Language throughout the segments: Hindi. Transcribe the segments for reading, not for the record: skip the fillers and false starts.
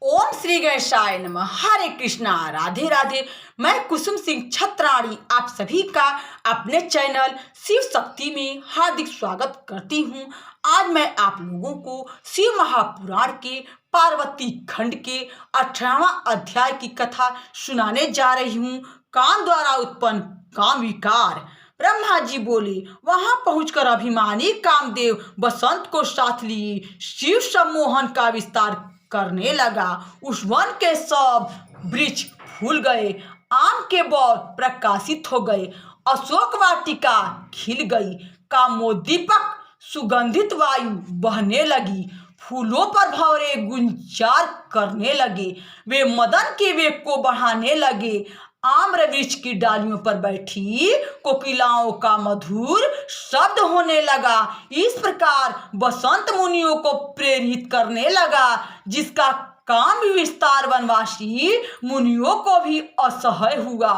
ओम श्री गणेशाय नमः। हरे कृष्णा, राधे राधे। मैं कुसुम सिंह छत्राणी आप सभी का अपने चैनल शिव शक्ति में हार्दिक स्वागत करती हूँ। आज मैं आप लोगों को शिव महापुराण के पार्वती खंड के 18वां अध्याय की कथा सुनाने जा रही हूँ। काम द्वारा उत्पन्न काम विकार। ब्रह्मा जी बोले। वहां पहुंचकर अभिमानी कामदेव बसंत को साथ लिए शिव सम्मोहन का विस्तार करने लगा। उस वन के सब वृक्ष फूल गए, आम के बौर प्रकाशित हो गए, अशोक वाटिका खिल गई, कामोद्दीपक सुगंधित वायु बहने लगी, फूलों पर भंवरे गुंजार करने लगे, वे मदन के वेग को बढ़ाने लगे। आम्र वृक्ष की डालियों पर बैठी कोकिलाओं का मधुर शब्द होने लगा। इस प्रकार बसंत मुनियों को प्रेरित करने लगा, जिसका काम विस्तार वनवासी मुनियों को भी असह्य हुआ।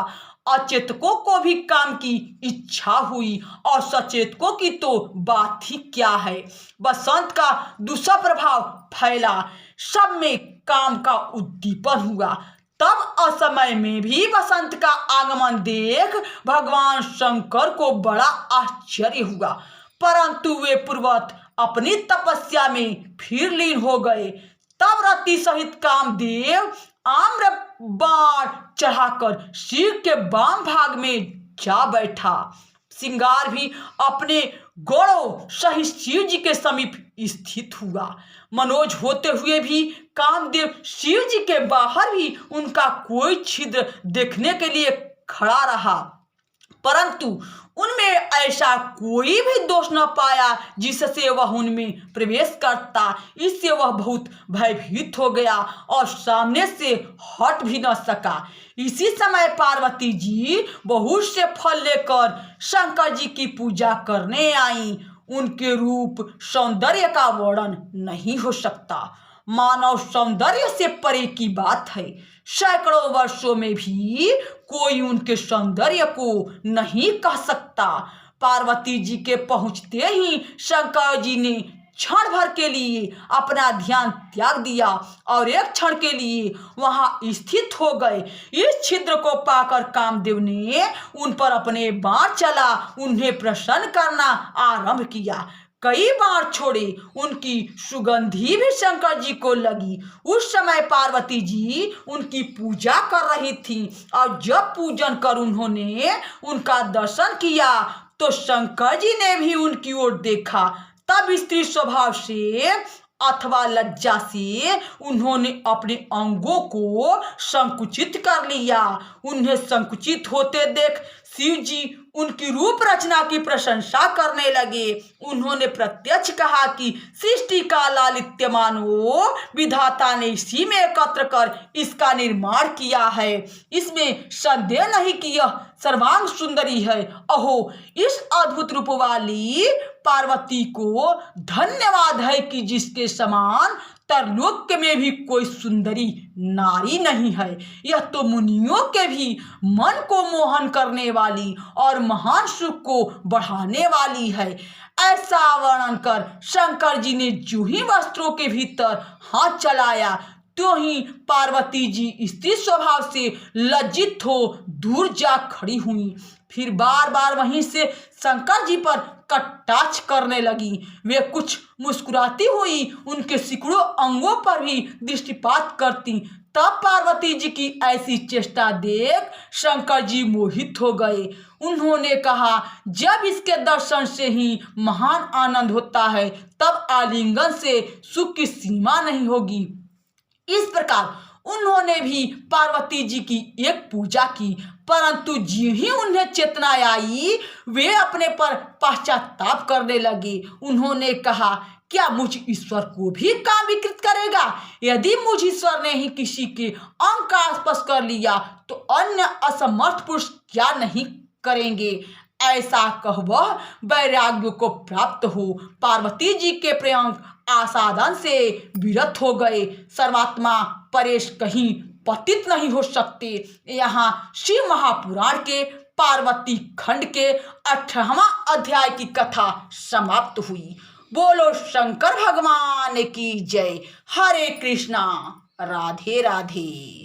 अचेतकों को भी काम की इच्छा हुई और सचेतकों की तो बात ही क्या है। बसंत का दूसरा प्रभाव फैला, सब में काम का उद्दीपन हुआ। तब असमय में भी बसंत का आगमन देख भगवान शंकर को बड़ा आश्चर्य हुआ, परंतु वे पूर्वत अपनी तपस्या में फिर लीन हो गए। तब रति सहित कामदेव आम्र बाण चढ़ाकर शिव के वाम भाग में जा बैठा। श्रृंगार भी अपने गौड़ों सहित शिव जी के समीप स्थित हुआ। मनोज होते हुए भी कामदेव शिव जी के बाहर भी उनका कोई छिद्र देखने के लिए खड़ा रहा, परंतु उनमें ऐसा कोई भी दोष न पाया जिससे वह उनमें प्रवेश करता। इससे वह बहुत भयभीत हो गया और सामने से हट भी न सका। इसी समय पार्वती जी बहुत से फल लेकर शंकर जी की पूजा करने आई। उनके रूप सौंदर्य का वर्णन नहीं हो सकता, मानव सौंदर्य से परे की बात है। सैकड़ों वर्षों में भी कोई उनके सौंदर्य को नहीं कह सकता। पार्वती जी के पहुंचते ही शंकर जी ने क्षण भर के लिए अपना ध्यान त्याग दिया और एक क्षण के लिए वहां स्थित हो गए। इस छिद्र को पाकर कामदेव ने उन पर अपने बाण चला उन्हें प्रसन्न करना आरंभ किया। कई बार छोड़े, उनकी सुगंधी भी शंकर जी को लगी। उस समय पार्वती जी उनकी पूजा कर रही थी और जब पूजन कर उन्होंने उनका दर्शन किया तो शंकर जी ने भी उनकी ओर देखा। तब स्त्री स्वभाव से अथवा लज्जा से उन्होंने अपने अंगों को संकुचित कर लिया। उन्हें संकुचित होते देख शिव जी उनकी रूप रचना की प्रशंसा करने लगे। उन्होंने प्रत्यक्ष कहा कि सृष्टि का लालित्य मानो विधाता ने इसी में एकत्र कर इसका निर्माण किया है। इसमें संदेह नहीं कि यह सर्वांग सुंदरी है। अहो, इस अद्भुत रूप वाली पार्वती को धन्यवाद है कि जिसके समान तरलोक में भी कोई सुंदरी नारी नहीं है। यह तो मुनियों के भी मन को मोहन करने वाली और महान सुख को बढ़ाने वाली है। ऐसा वर्णन कर शंकर जी ने जो ही वस्त्रों के भीतर हाथ चलाया तो ही पार्वती जी स्त्री स्वभाव से लज्जित हो दूर जा खड़ी हुई। फिर बार बार वहीं से शंकर जी पर कटाक्ष करने लगी। वे कुछ मुस्कुराती हुई उनके सिकुड़ों अंगों पर भी दृष्टिपात करती। तब पार्वती जी की ऐसी चेष्टा देख शंकर जी मोहित हो गए। उन्होंने कहा, जब इसके दर्शन से ही महान आनंद होता है तब आलिंगन से सुख की सीमा नहीं होगी। इस प्रकार उन्होंने भी पार्वती जी की एक पूजा की, परंतु जी ही उन्हें चेतना आई वे अपने पर पश्चाताप करने लगे। उन्होंने कहा, क्या मुझ ईश्वर को भी काम विकृत करेगा? यदि मुझ ईश्वर ने ही किसी के अंग का स्पर्श कर लिया तो अन्य असमर्थ पुरुष क्या नहीं करेंगे? ऐसा कह वह वैराग्य को प्राप्त हो पार्वती जी के प्रियंक आसादन से विरत हो गए। सर्वात्मा परेश कहीं पतित नहीं हो सकते। यहाँ शिव महापुराण के पार्वती खंड के 18वां अध्याय की कथा समाप्त हुई। बोलो शंकर भगवान की जय। हरे कृष्णा। राधे राधे।